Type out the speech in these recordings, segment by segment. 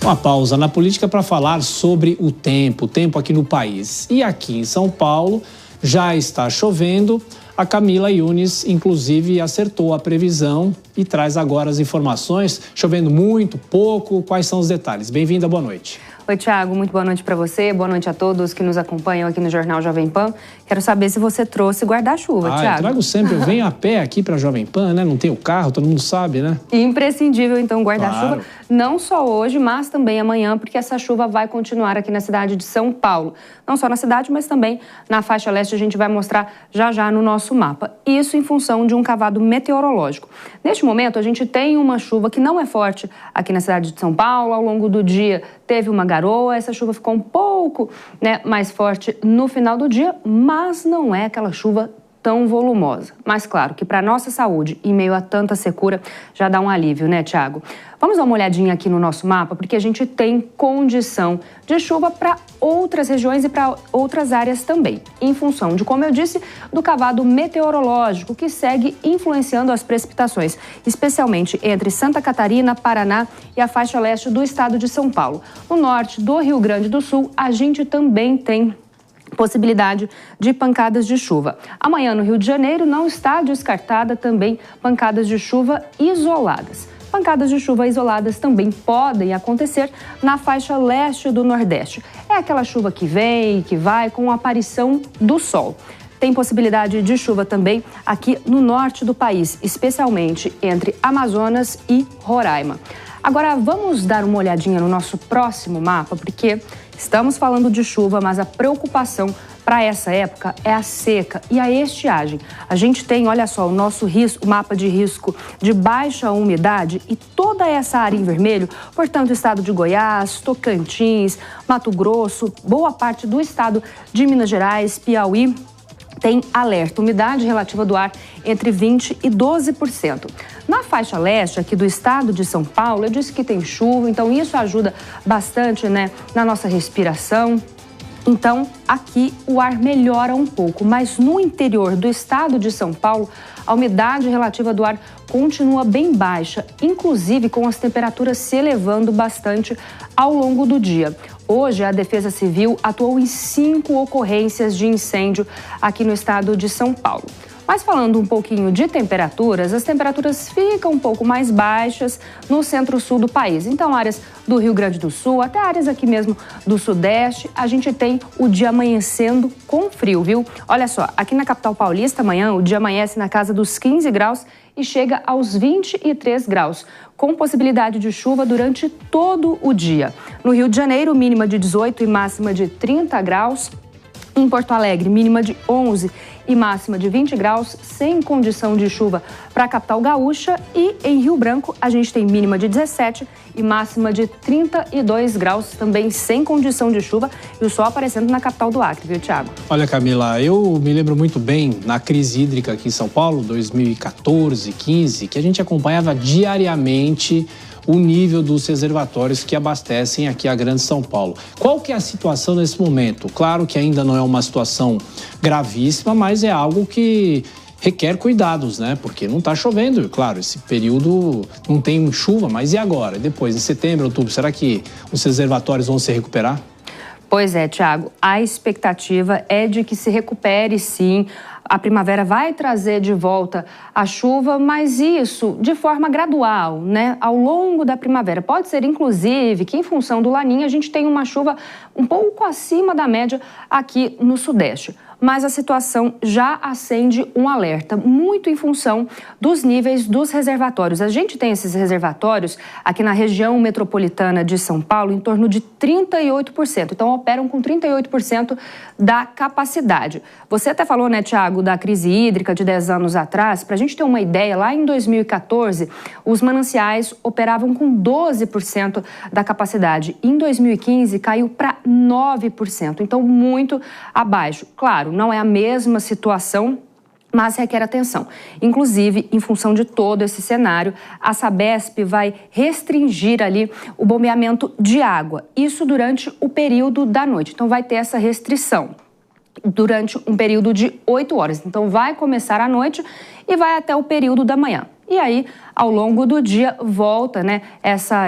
Uma pausa na política para falar sobre o tempo aqui no país. E aqui em São Paulo já está chovendo. A Camila Yunes, inclusive, acertou a previsão e traz agora as informações. Chovendo muito, pouco, quais são os detalhes? Bem-vinda, boa noite. Oi, Thiago, muito boa noite para você, boa noite a todos que nos acompanham aqui no Jornal Jovem Pan. Quero saber se você trouxe guarda-chuva, Thiago. Eu trago sempre, eu venho a pé aqui para Jovem Pan, né? Não tenho carro, todo mundo sabe, né? Imprescindível, então, guarda-chuva, claro. Não só hoje, mas também amanhã, porque essa chuva vai continuar aqui na cidade de São Paulo. Não só na cidade, mas também na faixa leste, a gente vai mostrar já no nosso mapa. Isso em função de um cavado meteorológico. Neste momento, a gente tem uma chuva que não é forte aqui na cidade de São Paulo. Ao longo do dia, teve uma garoa, essa chuva ficou um pouco mais forte no final do dia, mas não é aquela chuva tão volumosa. Mas claro que para a nossa saúde, em meio a tanta secura, já dá um alívio, né, Thiago? Vamos dar uma olhadinha aqui no nosso mapa, porque a gente tem condição de chuva para outras regiões e para outras áreas também, em função de, como eu disse, do cavado meteorológico, que segue influenciando as precipitações, especialmente entre Santa Catarina, Paraná e a faixa leste do estado de São Paulo. No norte do Rio Grande do Sul, a gente também tem possibilidade de pancadas de chuva. Amanhã, no Rio de Janeiro, não está descartada também pancadas de chuva isoladas. Pancadas de chuva isoladas também podem acontecer na faixa leste do Nordeste. É aquela chuva que vem e que vai com a aparição do sol. Tem possibilidade de chuva também aqui no norte do país, especialmente entre Amazonas e Roraima. Agora, vamos dar uma olhadinha no nosso próximo mapa, porque estamos falando de chuva, mas a preocupação para essa época é a seca e a estiagem. A gente tem, olha só, o nosso risco, o mapa de risco de baixa umidade e toda essa área em vermelho, portanto, o estado de Goiás, Tocantins, Mato Grosso, boa parte do estado de Minas Gerais, Piauí, tem alerta, umidade relativa do ar entre 20% e 12%. Na faixa leste aqui do estado de São Paulo, eu disse que tem chuva, então isso ajuda bastante, na nossa respiração. Então, aqui o ar melhora um pouco, mas no interior do estado de São Paulo, a umidade relativa do ar continua bem baixa, inclusive com as temperaturas se elevando bastante ao longo do dia. Hoje, a Defesa Civil atuou em 5 ocorrências de incêndio aqui no estado de São Paulo. Mas falando um pouquinho de temperaturas, as temperaturas ficam um pouco mais baixas no centro-sul do país. Então, áreas do Rio Grande do Sul, até áreas aqui mesmo do Sudeste, a gente tem o dia amanhecendo com frio, viu? Olha só, aqui na capital paulista, amanhã, o dia amanhece na casa dos 15 graus e chega aos 23 graus, com possibilidade de chuva durante todo o dia. No Rio de Janeiro, mínima de 18 e máxima de 30 graus. Em Porto Alegre, mínima de 11 e máxima de 20 graus, sem condição de chuva para a capital gaúcha. E em Rio Branco, a gente tem mínima de 17 e máxima de 32 graus, também sem condição de chuva. E o sol aparecendo na capital do Acre, viu, Thiago? Olha, Camila, eu me lembro muito bem na crise hídrica aqui em São Paulo, 2014, 15, que a gente acompanhava diariamente o nível dos reservatórios que abastecem aqui a Grande São Paulo. Qual que é a situação nesse momento? Claro que ainda não é uma situação gravíssima, mas é algo que requer cuidados, né? Porque não está chovendo, claro, esse período não tem chuva, mas e agora? Depois, em setembro, outubro, será que os reservatórios vão se recuperar? Pois é, Thiago, a expectativa é de que se recupere, sim. A primavera vai trazer de volta a chuva, mas isso de forma gradual, ao longo da primavera. Pode ser, inclusive, que em função do Laninha a gente tem uma chuva um pouco acima da média aqui no Sudeste. Mas a situação já acende um alerta, muito em função dos níveis dos reservatórios. A gente tem esses reservatórios aqui na região metropolitana de São Paulo em torno de 38%. Então, operam com 38% da capacidade. Você até falou, Thiago, da crise hídrica de 10 anos atrás. Para a gente ter uma ideia, lá em 2014, os mananciais operavam com 12% da capacidade. Em 2015, caiu para 9%. Então, muito abaixo. Claro, não é a mesma situação, mas requer atenção. Inclusive, em função de todo esse cenário, a Sabesp vai restringir ali o bombeamento de água. Isso durante o período da noite. Então, vai ter essa restrição durante um período de 8 horas. Então, vai começar à noite e vai até o período da manhã. E aí, ao longo do dia, volta, né,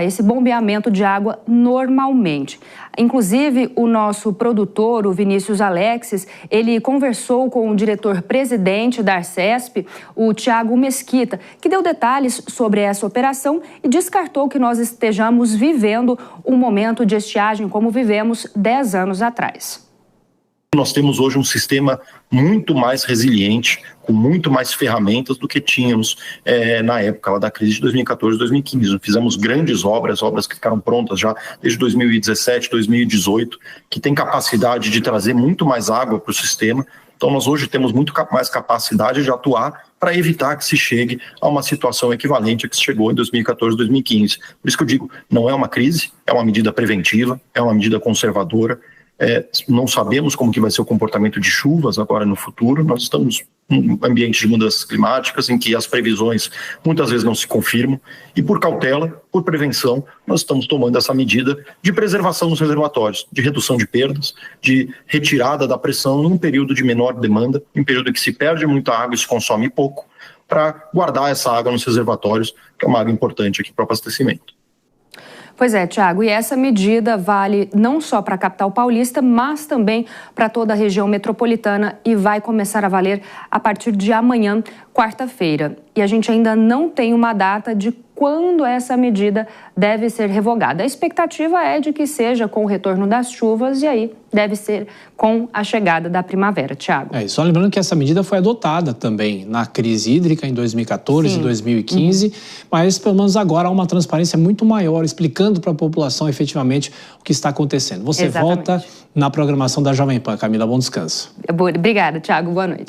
esse bombeamento de água normalmente. Inclusive, o nosso produtor, o Vinícius Alexis, ele conversou com o diretor-presidente da Arcesp, o Tiago Mesquita, que deu detalhes sobre essa operação e descartou que nós estejamos vivendo um momento de estiagem como vivemos 10 anos atrás. Nós temos hoje um sistema muito mais resiliente, com muito mais ferramentas do que tínhamos na época lá da crise de 2014 e 2015. Fizemos grandes obras que ficaram prontas já desde 2017, 2018, que tem capacidade de trazer muito mais água para o sistema. Então nós hoje temos muito mais capacidade de atuar para evitar que se chegue a uma situação equivalente a que se chegou em 2014 e 2015. Por isso que eu digo, não é uma crise, é uma medida preventiva, é uma medida conservadora. Não sabemos como que vai ser o comportamento de chuvas agora no futuro. Nós estamos num ambiente de mudanças climáticas em que as previsões muitas vezes não se confirmam e por cautela, por prevenção, nós estamos tomando essa medida de preservação dos reservatórios, de redução de perdas, de retirada da pressão num período de menor demanda, em período em que se perde muita água e se consome pouco, para guardar essa água nos reservatórios, que é uma água importante aqui para o abastecimento. Pois é, Tiago, e essa medida vale não só para a capital paulista, mas também para toda a região metropolitana e vai começar a valer a partir de amanhã, quarta-feira. E a gente ainda não tem uma data de quando essa medida deve ser revogada. A expectativa é de que seja com o retorno das chuvas e aí deve ser com a chegada da primavera, Tiago. E só lembrando que essa medida foi adotada também na crise hídrica em 2014 e 2015, mas pelo menos agora há uma transparência muito maior, explicando para a população efetivamente o que está acontecendo. Você volta na programação da Jovem Pan. Camila, bom descanso. Obrigada, Tiago. Boa noite.